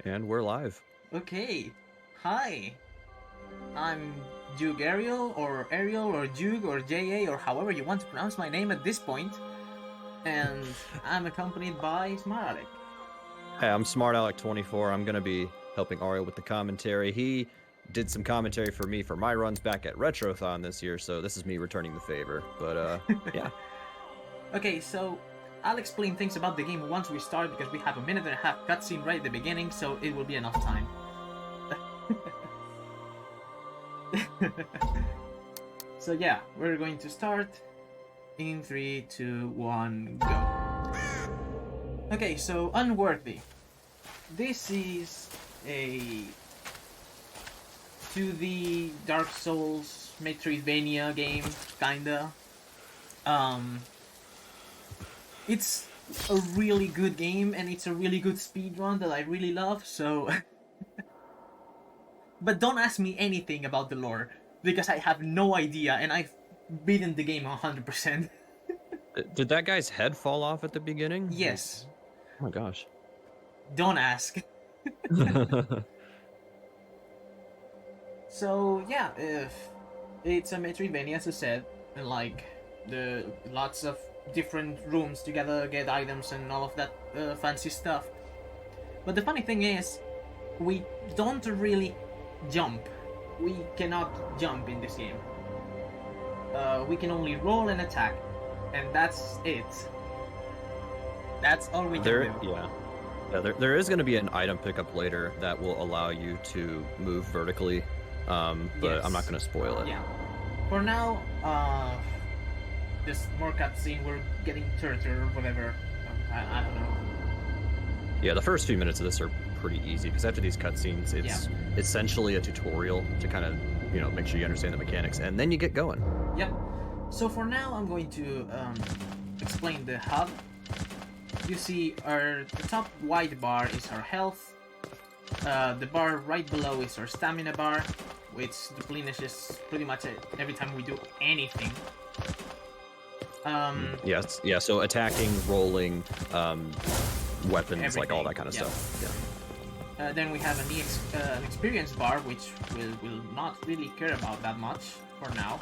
And we're live. Okay, hi. I'm JuegAriel or Ariel or Jug or JA or however you want to pronounce my name at this point, and I'm accompanied by Smaralek. Hey, I'm Smart Alec 24. I'm gonna be helping Ariel with the commentary. He did some commentary for me for my runs back at Retrothon this year, so this is me returning the favor. But yeah. Okay, so I'll explain things about the game once we start because we have a minute and a half cutscene right at the beginning, so it will be enough time. So yeah, we're going to start in 3, 2, 1, go. Okay, so Unworthy. This is a 2D Dark Souls Metroidvania game, kinda. It's a really good game and it's a really good speedrun that I really love, so... But don't ask me anything about the lore, because I have no idea and I've beaten the game 100%. Did that guy's head fall off at the beginning? Yes. Oh my gosh. Don't ask. So yeah, if it's a Metroidvania, as I said, and like the lots of different rooms together, get items and all of that fancy stuff. But the funny thing is, we don't really jump. We cannot jump in this game. We can only roll and attack, and that's it. That's all we can do. Yeah, there is going to be an item pickup later that will allow you to move vertically, but Yes. I'm not going to spoil it. Yeah. For now, just more cutscene. We're getting Turtle or whatever. I don't know. Yeah, the first few minutes of this are pretty easy because after these cutscenes, it's essentially a tutorial to kind of, make sure you understand the mechanics, and then you get going. Yep. So for now, I'm going to explain the hub. You see, the top white bar is our health. The bar right below is our stamina bar, which replenishes pretty much every time we do anything. Yes, yeah. So attacking, rolling, weapons, Everything, like all that kind of yeah. stuff. Yeah. Then we have an experience bar, which will not really care about that much for now.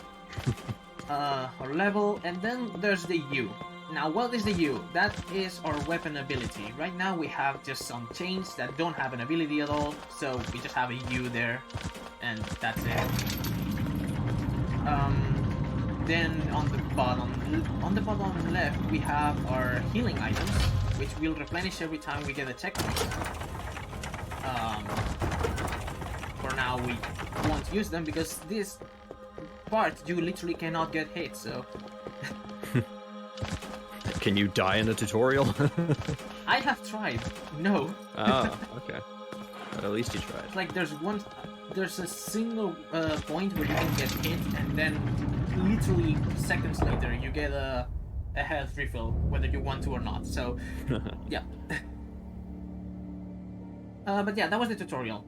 Our level, and then there's the U. Now, what is the U? That is our weapon ability. Right now we have just some chains that don't have an ability at all, so we just have a U there, and that's it. Then on the bottom left, we have our healing items, which will replenish every time we get a checkpoint. For now, we won't use them because this part you literally cannot get hit, so... Can you die in the tutorial? I have tried. No. Oh, okay. But at least you tried. Like there's a single point where you can get hit, and then literally seconds later you get a health refill, whether you want to or not. So, yeah. But yeah, that was the tutorial.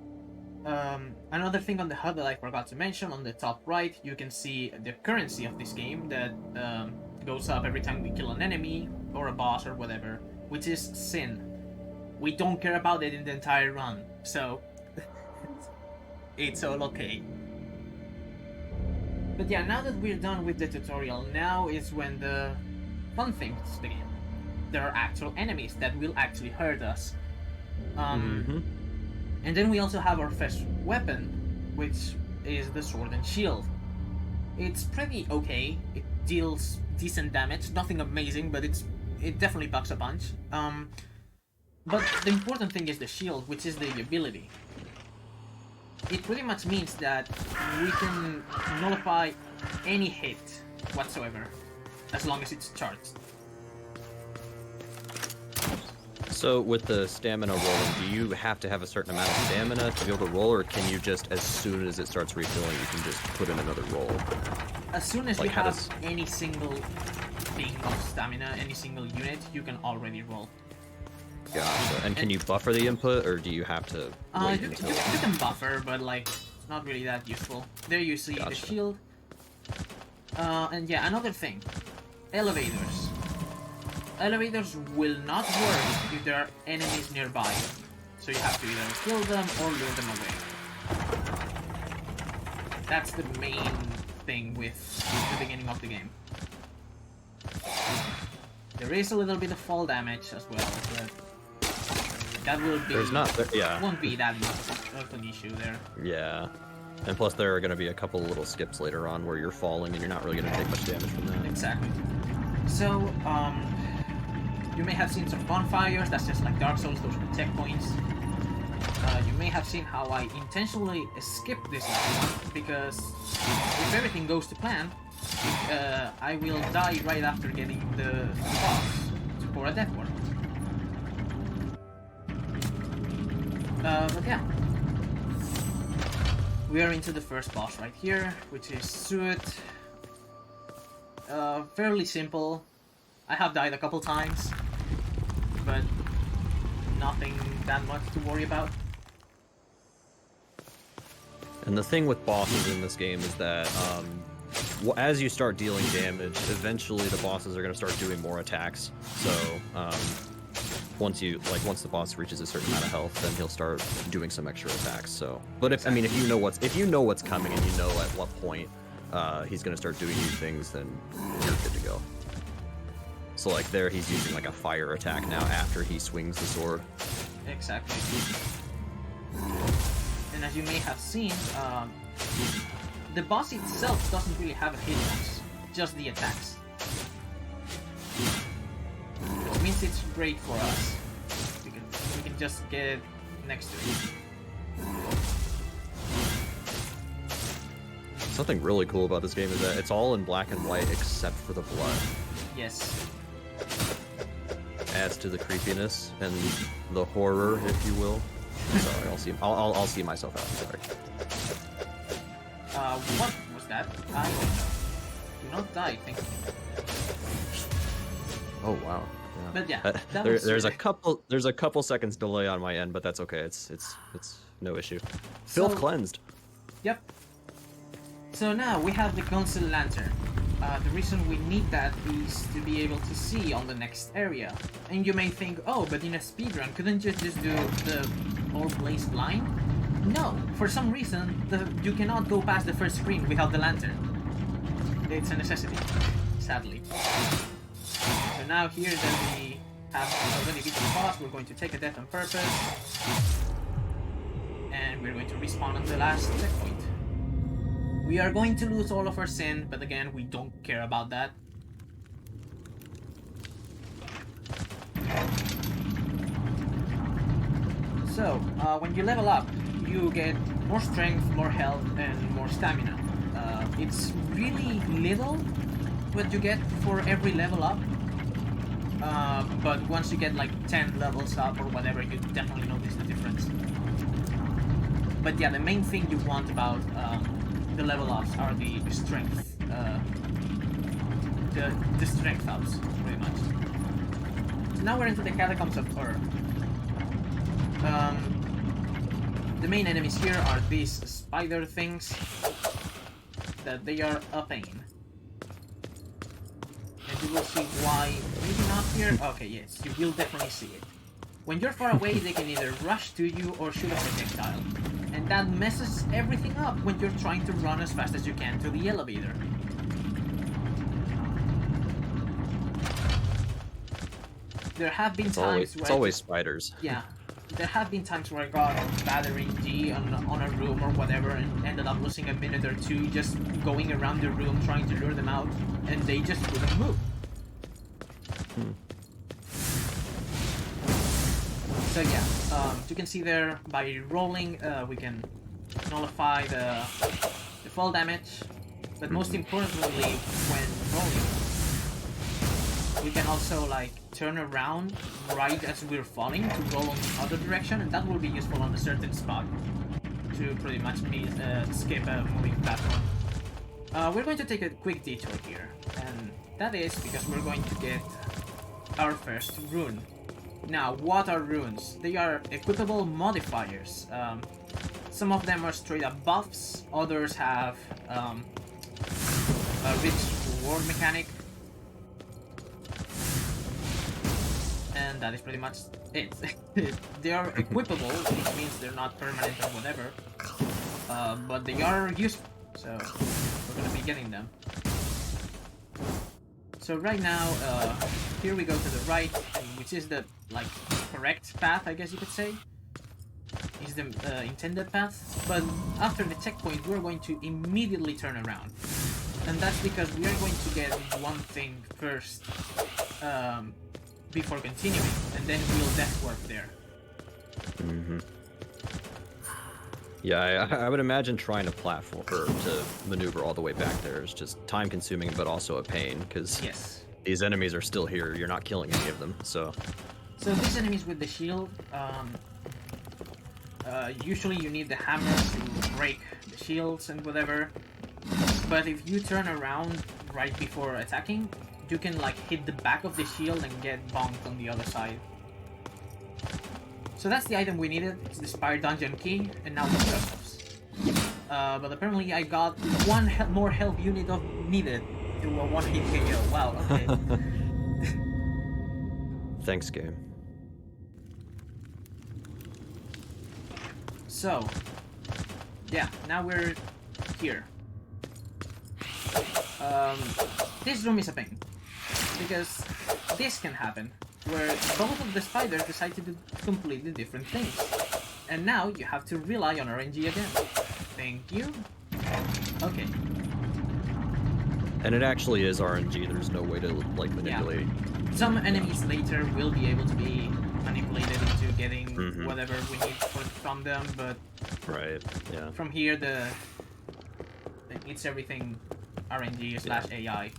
Another thing on the HUD that I forgot to mention, on the top right, you can see the currency of this game that goes up every time we kill an enemy or a boss or whatever, which is sin. We don't care about it in the entire run, so it's all okay. But yeah, now that we're done with the tutorial, now is when the fun things begin. There are actual enemies that will actually hurt us. And then we also have our first weapon, which is the sword and shield. It's pretty okay. It deals decent damage, nothing amazing, but it definitely packs a punch. But the important thing is the shield, which is the ability. It pretty much means that we can nullify any hit whatsoever, as long as it's charged. So with the stamina rolling, do you have to have a certain amount of stamina to be able to roll, or can you just, as soon as it starts refilling, you can just put in another roll? As soon as you have any single thing of stamina, any single unit, you can already roll. Gotcha. And can you buffer the input, or do you have to wait until... You can buffer, but like, not really that useful. There you see the shield. And yeah, another thing. Elevators. Elevators will not work if there are enemies nearby. So you have to either kill them or lure them away. That's the main thing with the beginning of the game. There is a little bit of fall damage as well, but that will be... won't be that much of an issue there. Yeah. And plus there are going to be a couple little skips later on where you're falling and you're not really going to take much damage from that. Exactly. So, you may have seen some bonfires, that's just like Dark Souls, those are checkpoints. You may have seen how I intentionally skipped this level, because if everything goes to plan, I will die right after getting the boss for a death warrant. But yeah. We are into the first boss right here, which is Suet. Fairly simple. I have died a couple times, but nothing that much to worry about. And the thing with bosses in this game is that as you start dealing damage, eventually the bosses are going to start doing more attacks. So once the boss reaches a certain amount of health, then he'll start doing some extra attacks. So, but if you know what's coming and you know at what point he's going to start doing new things, then you're good to go. So like there, he's using like a fire attack now after he swings the sword. Exactly. And as you may have seen, the boss itself doesn't really have a hitbox, just the attacks. Which means it's great for us. We can just get next to it. Something really cool about this game is that it's all in black and white except for the blood. Yes. Adds to the creepiness and the horror, if you will. Sorry, I'll see myself out. Sorry. What was that? I don't know. Do not die, thank you. Oh wow. Yeah. But yeah, there's a couple seconds delay on my end, but that's okay. It's no issue. Filth cleansed. Yep. So now we have the Council Lantern. The reason we need that is to be able to see on the next area. And you may think, oh, but in a speedrun, couldn't you just do the whole place blind? No, for some reason, you cannot go past the first screen without the lantern. It's a necessity, sadly. So now here that we have already beaten the boss, we're going to take a death on purpose. And we're going to respawn on the last checkpoint. We are going to lose all of our sin, but again, we don't care about that. So, when you level up, you get more strength, more health, and more stamina. It's really little what you get for every level up. But once you get like 10 levels up or whatever, you definitely notice the difference. But yeah, the main thing you want about the level ups are the strength, the strength ups, pretty much. So now we're into the Catacombs of Earth. The main enemies here are these spider things, that they are a pain. And you will see why, maybe not here, okay yes, you will definitely see it. When you're far away, they can either rush to you or shoot a projectile. And that messes everything up when you're trying to run as fast as you can to the elevator. There have been times where... It's always spiders. Yeah. There have been times where I got battering G on a room or whatever and ended up losing a minute or two just going around the room trying to lure them out, and they just couldn't move. So yeah, you can see there by rolling we can nullify the fall damage, but most importantly when rolling we can also like turn around right as we're falling to roll on the other direction, and that will be useful on a certain spot to pretty much skip a moving platform. We're going to take a quick detour here, and that is because we're going to get our first rune. Now, what are runes? They are equipable modifiers. Some of them are straight up buffs, others have a rich reward mechanic. And And that is pretty much it. They are equipable, which means they're not permanent or whatever. But they are useful, so we're gonna be getting them. So right now, here we go to the right, which is the correct path, I guess you could say. Is the intended path. But after the checkpoint, we're going to immediately turn around, and that's because we are going to get one thing first before continuing, and then we'll death warp there. Yeah, I would imagine trying to platform or to maneuver all the way back there is just time-consuming, but also a pain because these enemies are still here. You're not killing any of them, so. So these enemies with the shield, usually you need the hammer to break the shields and whatever. But if you turn around right before attacking, you can hit the back of the shield and get bonked on the other side. So that's the item we needed. It's the Spire Dungeon key, and now we get ourselves. But apparently I got one more health unit of needed to a one-hit KO. Wow, okay. Thanks, game. So, yeah, now we're here. This room is a pain, because this can happen, where both of the spiders decide to do completely different things. And now you have to rely on RNG again. Thank you. Okay. And it actually is RNG, there's no way to manipulate. Yeah. Some enemies later will be able to be manipulated into getting whatever we need from them, but from here it's everything RNG/AI.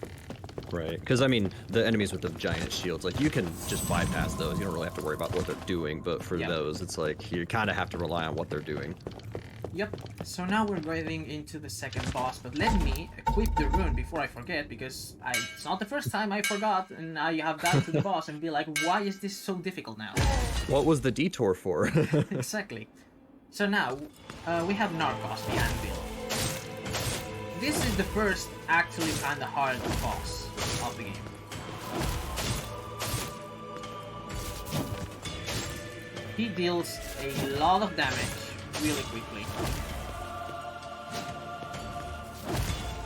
Right, because I mean, the enemies with the giant shields, you can just bypass those. You don't really have to worry about what they're doing, but for those, it's you kind of have to rely on what they're doing. Yep, so now we're going into the second boss, but let me equip the rune before I forget, because it's not the first time I forgot, and I have died to the boss and be like, why is this so difficult now? What was the detour for? Exactly. So now, we have Narcos the Anvil. This is the first actually kinda hard boss of the game. He deals a lot of damage really quickly.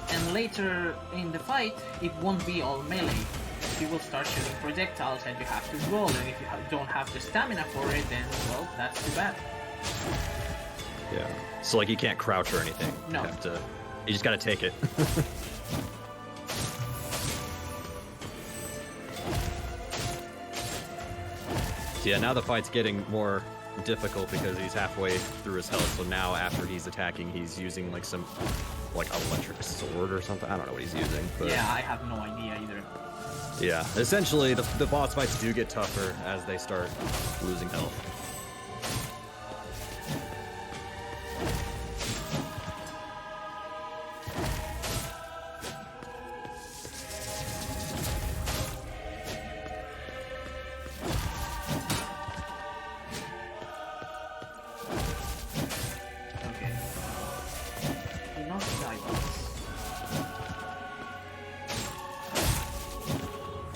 And later in the fight, it won't be all melee. He will start shooting projectiles and you have to roll, and if you don't have the stamina for it, then, well, that's too bad. Yeah. So you can't crouch or anything. No. You just gotta take it. So yeah, now the fight's getting more difficult because he's halfway through his health. So now after he's attacking, he's using some electric sword or something. I don't know what he's using. But yeah, I have no idea either. Yeah, essentially the boss fights do get tougher as they start losing health.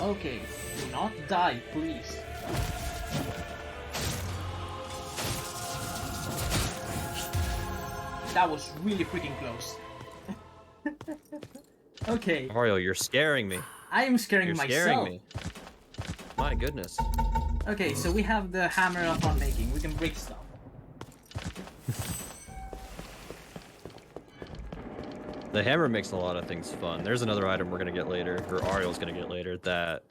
Okay, do not die, please. That was really freaking close. Okay. Ariel, you're scaring me. I am scaring myself. You're scaring me. My goodness. Okay, so we have the hammer of unmaking. We can break stuff. The hammer makes a lot of things fun. There's another item we're gonna get later, or Ariel's gonna get later, that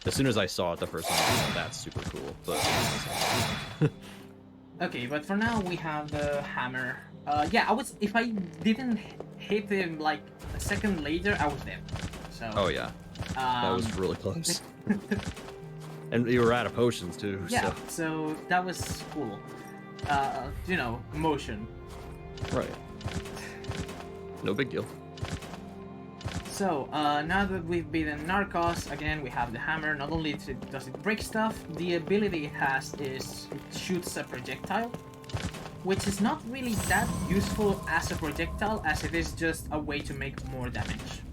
as soon as I saw it the first time, that's super cool. But okay, but for now we have the hammer. Yeah, if I didn't hit him a second later, I was dead. So. Oh yeah, that was really close. And you were out of potions too. Yeah, so that was cool. Emotion. Right. No big deal. So, now that we've beaten Narcos, again, we have the hammer. Not only does it break stuff, the ability it has is it shoots a projectile, which is not really that useful as a projectile as it is just a way to make more damage.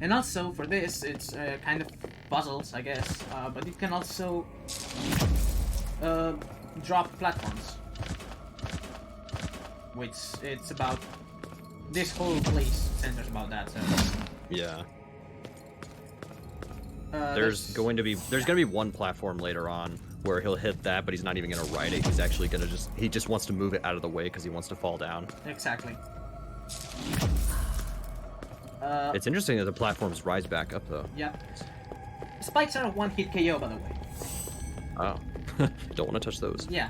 And also for this, it's kind of puzzles, I guess, but it can also drop platforms, which it's about. This whole place centers about that. So Yeah. There's gonna be one platform later on where he'll hit that, but he's not even gonna ride it. He's actually gonna he just wants to move it out of the way because he wants to fall down. Exactly. It's interesting that the platforms rise back up though. Yeah. Spikes are a one-hit KO, by the way. Oh. Don't want to touch those. Yeah.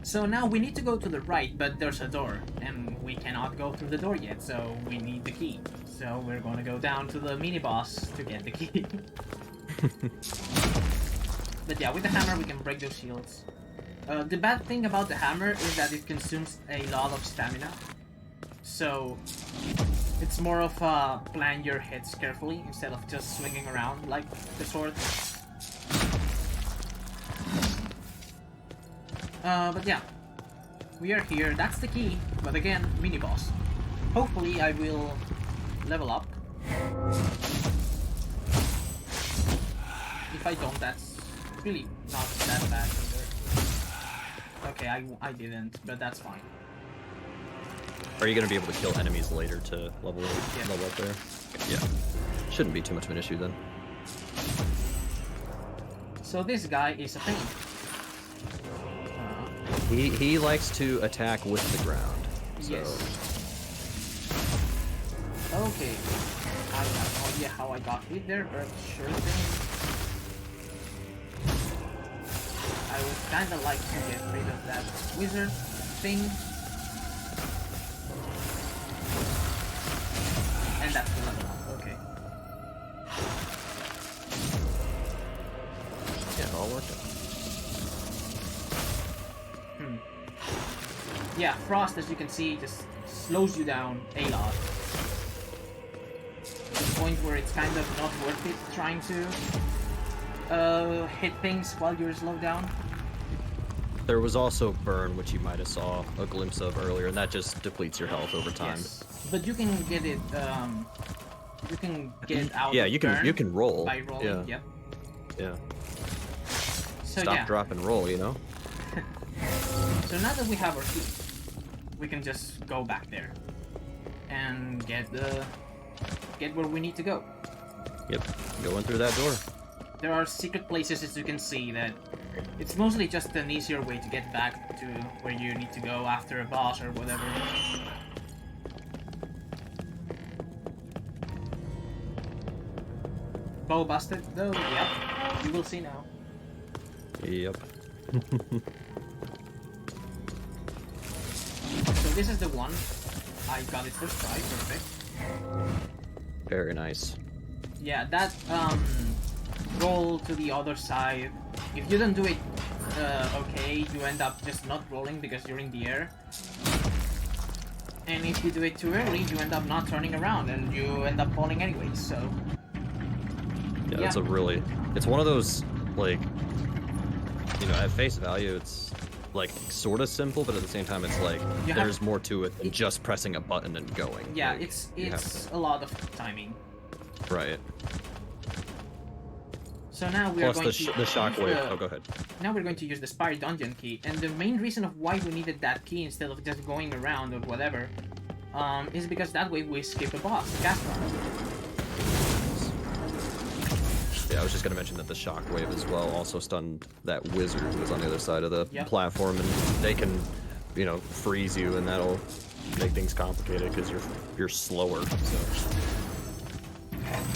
So now we need to go to the right, but there's a door, and we cannot go through the door yet, so we need the key. So we're gonna go down to the mini-boss to get the key. But yeah, with the hammer we can break those shields. The bad thing about the hammer is that it consumes a lot of stamina. So it's more of plan your hits carefully instead of just swinging around like the sword. But yeah, we are here. That's the key. But again, mini boss. Hopefully, I will level up. If I don't, that's really not that bad either. Okay, I didn't, but that's fine. Are you gonna be able to kill enemies later to level Yeah. up there? Yeah. Shouldn't be too much of an issue then. So this guy is a pain. He likes to attack with the ground. So. Yes. Okay. I have no idea how I got hit there, but sure thing. I would kinda like to get rid of that wizard thing. And that's the level up, okay. Yeah, it all worked out. Yeah, Frost, as you can see, just slows you down a lot. To the point where it's kind of not worth it trying to hit things while you're slowed down. There was also Burn, which you might have saw a glimpse of earlier, and that just depletes your health over time. Yes. But you can get it, you can get out Yeah, of you burn can roll. by rolling, Yeah. yep. Yeah. So Stop, yeah. drop, and roll, you know? So now that we have our key, we can just go back there and get where we need to go. Yep. Going through that door. There are secret places, as you can see, that it's mostly just an easier way to get back to where you need to go after a boss or whatever. Bow busted though, yep. You will see now. Yep. So this is the one. I got it first try, perfect. Very nice. Yeah, that roll to the other side. If you don't do it okay, you end up just not rolling because you're in the air. And if you do it too early, you end up not turning around and you end up falling anyway, so... Yeah, it's it's one of those, like, you know, at face value, it's, like, sort of simple, but at the same time, it's like, there's more to it than just pressing a button and going. Yeah, like, it's a lot of timing. Right. So now we are going to the shockwave. Oh, go ahead. Now we're going to use the Spire Dungeon key, and the main reason of why we needed that key instead of just going around or whatever, is because that way we skip a boss, Gaspar. Yeah, I was just gonna mention that the shockwave as well also stunned that wizard who was on the other side of the platform, and they can, you know, freeze you, and that'll make things complicated because you're slower.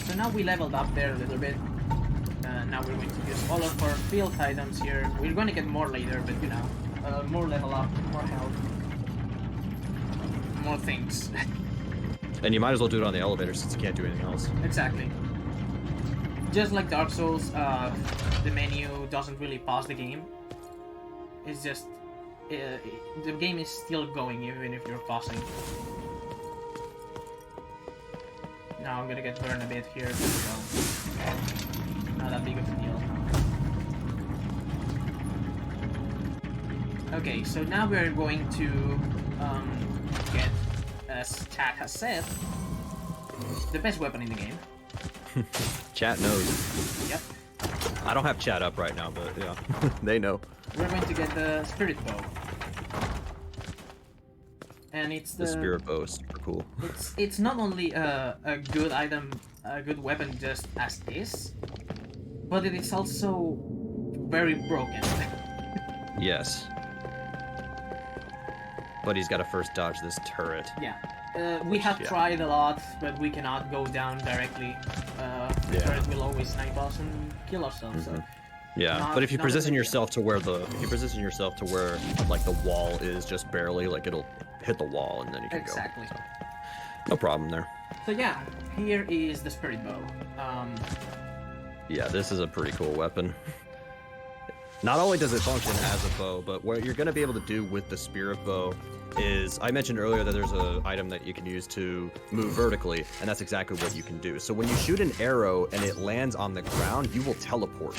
So now we leveled up there a little bit. Now we're going to use all of our field items here. We're going to get more later, but you know, more level up, more health, more things. And you might as well do it on the elevator since you can't do anything else. Exactly. Just like Dark Souls, the menu doesn't really pause the game. It's just the game is still going even if you're pausing. Now I'm gonna get burned a bit here, but you know, not that big of a deal. Okay, so now we're going to get, as Tat has said, the best weapon in the game. Chat knows. Yep. I don't have chat up right now, but yeah, they know. We're going to get the spirit bow. And it's The spirit bow is super cool. It's not only a good item, a good weapon just as is, but it is also very broken. Yes. But he's got to first dodge this turret. Yeah. We have tried a lot, but we cannot go down directly. The turret will always snipe us and kill ourselves. So yeah, but if you position yourself to where like the wall is just barely, like it'll hit the wall and then you can go. Exactly. So, no problem there. So yeah, here is the spirit bow. Yeah, this is a pretty cool weapon. Not only does it function as a bow, but what you're going to be able to do with the spirit bow is, I mentioned earlier that there's an item that you can use to move vertically, and that's exactly what you can do. So when you shoot an arrow and it lands on the ground, you will teleport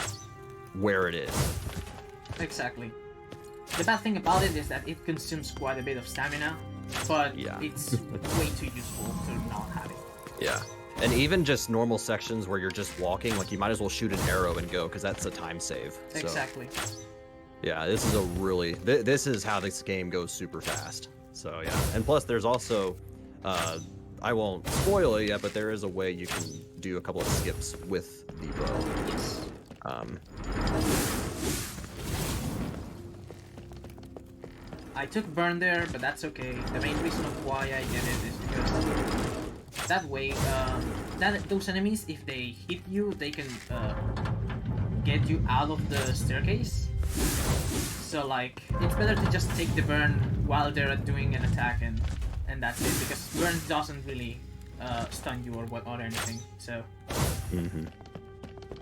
where it is. Exactly. The bad thing about it is that it consumes quite a bit of stamina, but it's way too useful to not have it. Yeah. And even just normal sections where you're just walking, like you might as well shoot an arrow and go, because that's a time save. Exactly. So, yeah, this is a really, this is how this game goes super fast. So yeah, and plus there's also, I won't spoil it yet, but there is a way you can do a couple of skips with the bow. Yes. I took burn there, but that's okay. The main reason of why I did it is because that way, those enemies, if they hit you, they can get you out of the staircase. So like, it's better to just take the burn while they're doing an attack, and that's it, because burn doesn't really stun you or anything. So.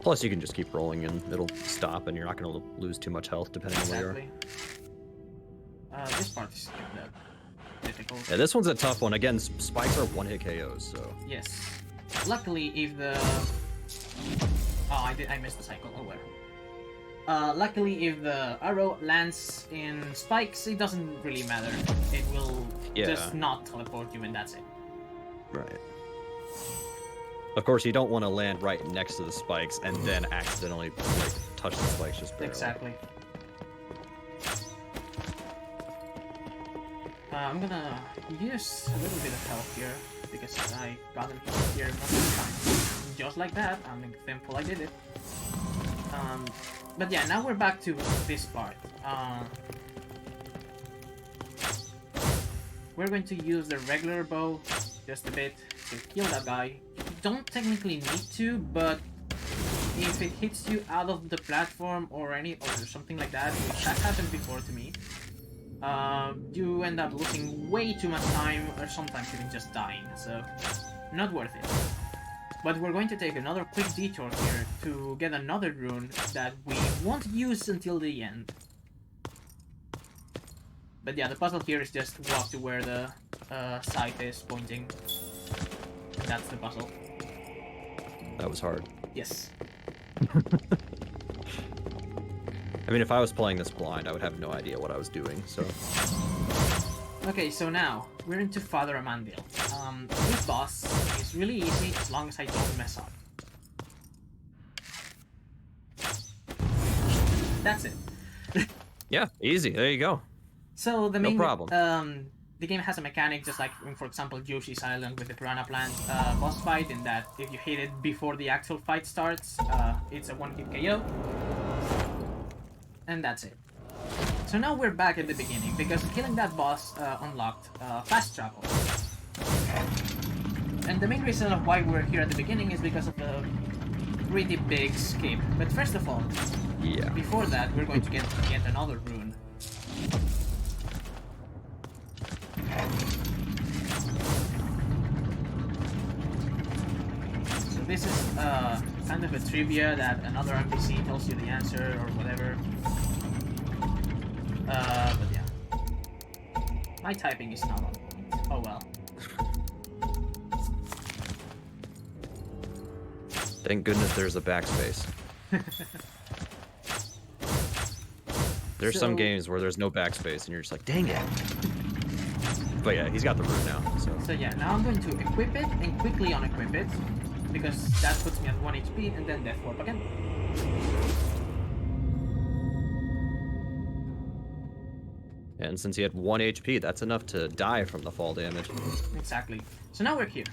Plus, you can just keep rolling and it'll stop, and you're not going to lose too much health depending on where you are. This part is difficult. Yeah, this one's a tough one. Again, spikes are one-hit KOs, so. Yes. Luckily, if the I missed the cycle. Oh well. Luckily, if the arrow lands in spikes, it doesn't really matter. It will just not teleport you, and that's it. Right. Of course, you don't want to land right next to the spikes and then accidentally like touch the spikes just barely. Exactly. I'm gonna use a little bit of health here because I got him here multiple times. Just like that, I'm thankful I did it. But yeah, now we're back to this part. We're going to use the regular bow just a bit to kill that guy. You don't technically need to, but if it hits you out of the platform or something like that, which has happened before to me, you end up losing way too much time, or sometimes even just dying, so not worth it. But we're going to take another quick detour here to get another rune that we won't use until the end. But yeah, the puzzle here is just walk to where the scythe is pointing. That's the puzzle. That was hard. Yes. I mean, if I was playing this blind, I would have no idea what I was doing, so... Okay, so now, we're into Father Amandil. This boss is really easy as long as I don't mess up. That's it. Yeah, easy. There you go. So the main... No problem. The game has a mechanic just like, for example, Yoshi's Island with the Piranha Plant boss fight, in that if you hit it before the actual fight starts, it's a one-hit KO. And that's it. So now we're back at the beginning, because killing that boss unlocked fast travel. And the main reason of why we're here at the beginning is because of the pretty big skip. But first of all, before that, we're going to get another rune. So this is kind of a trivia that another NPC tells you the answer or whatever. But yeah. My typing is not on point. Oh well. Thank goodness there's a backspace. There's some games where there's no backspace and you're just like, dang it. But yeah, he's got the rune now. So yeah, now I'm going to equip it and quickly unequip it. because that puts me at 1 HP, and then Death Warp again. And since he had 1 HP, that's enough to die from the fall damage. Exactly. So now we're here.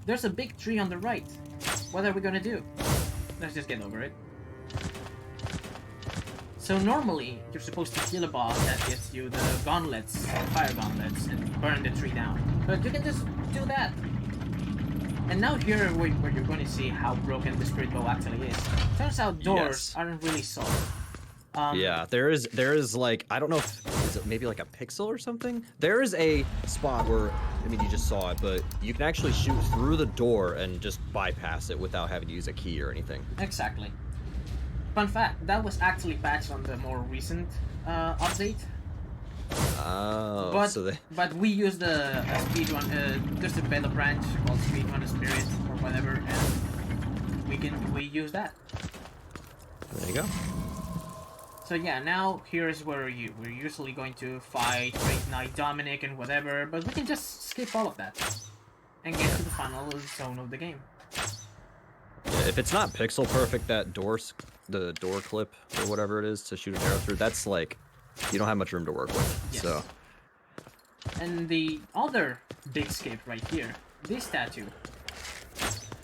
There's a big tree on the right. What are we gonna do? Let's just get over it. So normally, you're supposed to kill a boss that gets you the gauntlets, fire gauntlets, and burn the tree down. But you can just do that. And now here where you're going to see how broken the Spirit Bow actually is. Turns out doors aren't really solid. Yeah, there is like, I don't know if, is it maybe like a pixel or something? There is a spot where, I mean, you just saw it, but you can actually shoot through the door and just bypass it without having to use a key or anything. Exactly. Fun fact, that was actually patched on the more recent update. Oh, but we used a speedrun, just a beta branch called Speedrun Spirit or whatever, and we use that. There you go. So yeah, now here's where we're usually going to fight Great Knight Dominic and whatever, but we can just skip all of that and get to the final zone of the game. Yeah, if it's not pixel perfect, the door clip or whatever it is to shoot an arrow through, that's like, you don't have much room to work with. Yes. So. And the other big skip right here, this statue.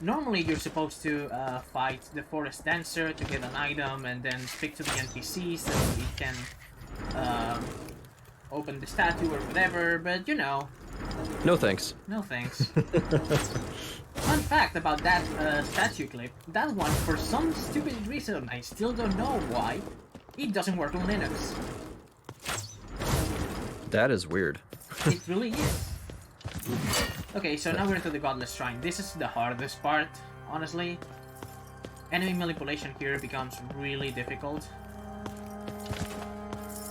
Normally you're supposed to fight the forest dancer to get an item and then speak to the NPC so it can open the statue or whatever, but you know. No thanks. No thanks. Fun fact about that statue clip, that one, for some stupid reason, I still don't know why, it doesn't work on Linux. That is weird. It really is. Okay, so now we're into the Godless Shrine. This is the hardest part, honestly. Enemy manipulation here becomes really difficult.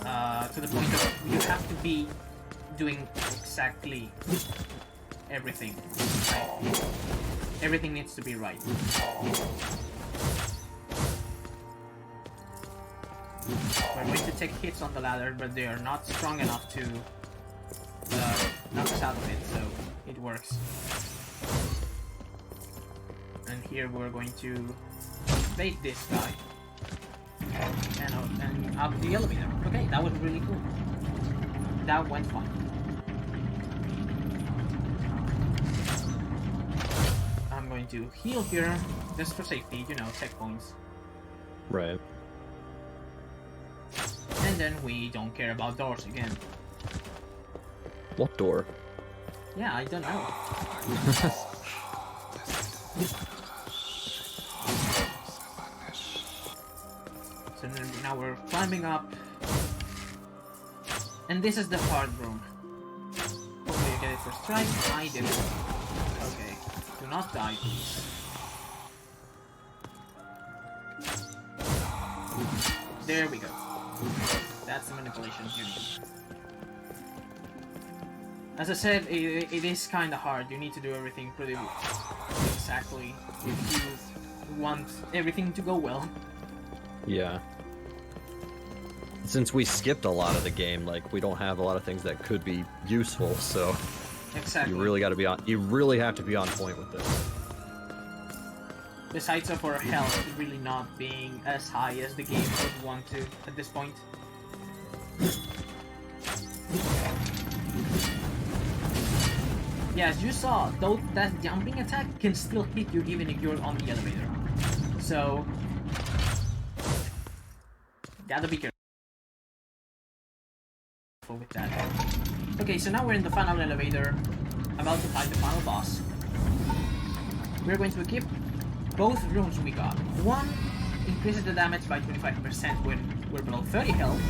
To the point of you have to be doing exactly everything. Right? Everything needs to be right. We're going to take hits on the ladder, but they are not strong enough to knock us out of it, so it works. And here we're going to bait this guy and up the elevator. Okay, that was really cool. That went fine. I'm going to heal here just for safety, you know, checkpoints. Right. And then we don't care about doors again. What door? Yeah, I don't know. So now we're climbing up. And this is the hard room. Hopefully you get it first try. I did it. Okay. Do not die, please. There we go. That's the manipulation here. As I said, it is kind of hard. You need to do everything pretty exactly if you want everything to go well. Yeah. Since we skipped a lot of the game, like, we don't have a lot of things that could be useful, so Exactly. you really have to be on point with this. Besides of our health really not being as high as the game would want to at this point. Yeah, as you saw, though that jumping attack can still hit you even if you're on the elevator. So gotta be careful with that. Okay, so now we're in the final elevator, about to fight the final boss. We're going to equip both runes we got. One increases the damage by 25% when we're below 30 health,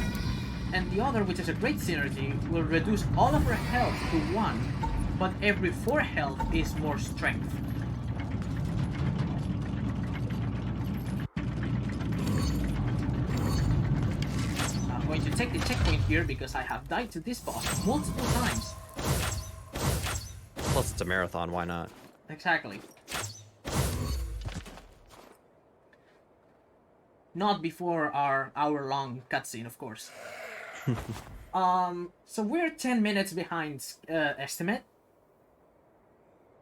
and the other, which is a great synergy, will reduce all of our health to 1, but every 4 health is more strength. I'm going to take the checkpoint here because I have died to this boss multiple times. Plus, it's a marathon, why not? Exactly. Not before our hour-long cutscene, of course. So we're 10 minutes behind estimate.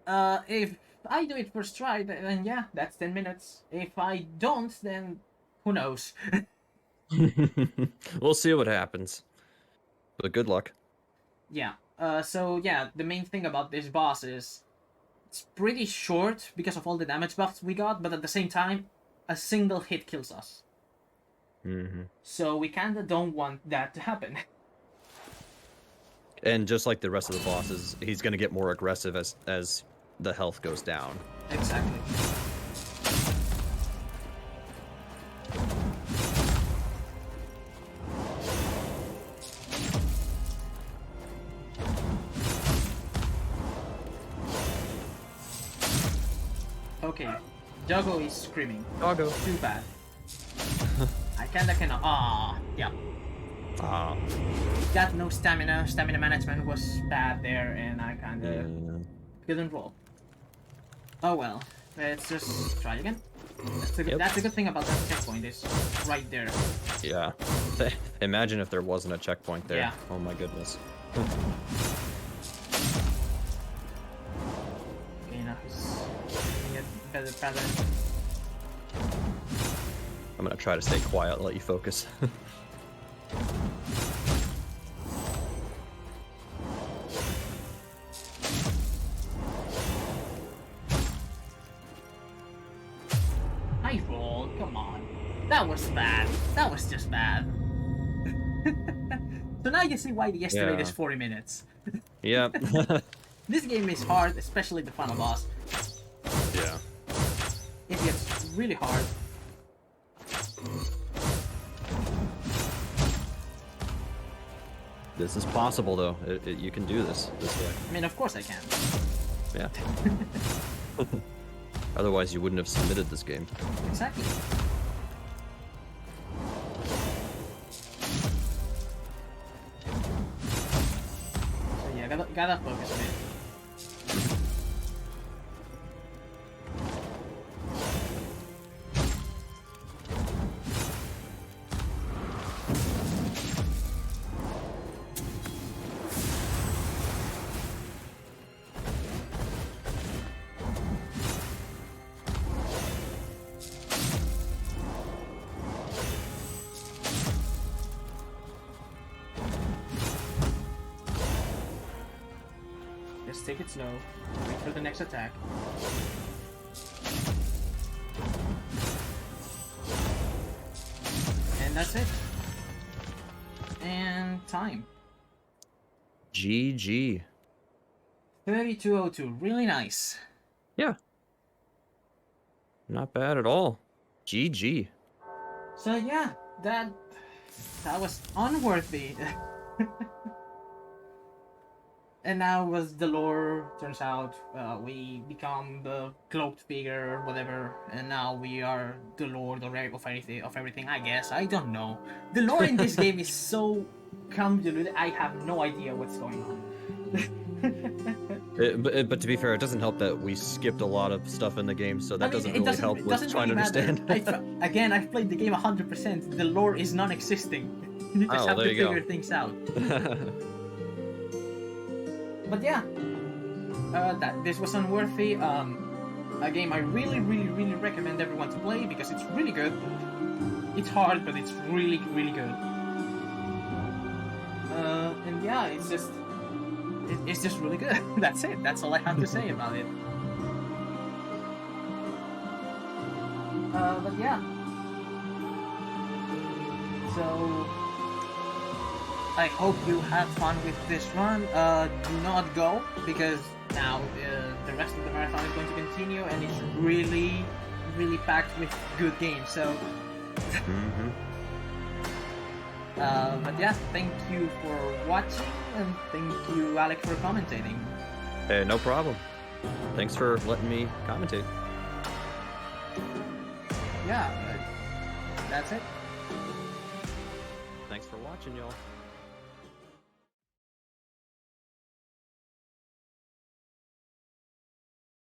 If I do it first try, then yeah, that's 10 minutes. If I don't, then who knows? We'll see what happens. But good luck. Yeah. So yeah, the main thing about this boss is it's pretty short because of all the damage buffs we got, but at the same time, a single hit kills us. Mm-hmm. So we kinda don't want that to happen. And just like the rest of the bosses, he's gonna get more aggressive as the health goes down. Exactly. Okay, Doggo is screaming. Doggo. Too bad. I kinda cannot. Ah, yeah. Ah. Got no stamina. Stamina management was bad there, and I kinda couldn't roll. Oh well. Let's just try again. That's a good thing about that checkpoint. Is right there. Yeah. Imagine if there wasn't a checkpoint there. Yeah. Oh my goodness. Okay, now he's getting a better pattern. I'm gonna try to stay quiet and let you focus. I rolled. Come on. That was bad. That was just bad. So now you see why the estimate is 40 minutes. Yeah. This game is hard, especially the final boss. Yeah. It gets really hard. This is possible though. You can do this way. I mean, of course I can. Yeah. Otherwise, you wouldn't have submitted this game. Exactly. So yeah, gotta focus a bit. Just take it slow. Wait for the next attack. And that's it. And time. GG. 3202. Really nice. Yeah. Not bad at all. GG. So yeah, that was unworthy. And now was the lore, turns out we become the cloaked figure or whatever, and now we are the lord of everything, I guess. I don't know. The lore in this game is so convoluted, I have no idea what's going on. But to be fair, it doesn't help that we skipped a lot of stuff in the game, so that doesn't really help with trying to understand. Again, I've played the game 100%. The lore is non-existing. You just have to figure things out. But yeah, this was Unworthy. A game I really recommend everyone to play because it's really good. It's hard, but it's really good. And yeah, it's just really good. That's it. That's all I have to say about it. But yeah. So I hope you had fun with this run. Do not go, because now the rest of the marathon is going to continue, and it's really packed with good games. So, but yeah, thank you for watching, and thank you, Alec, for commentating. Hey, no problem. Thanks for letting me commentate. Yeah, that's it. Thanks for watching, y'all.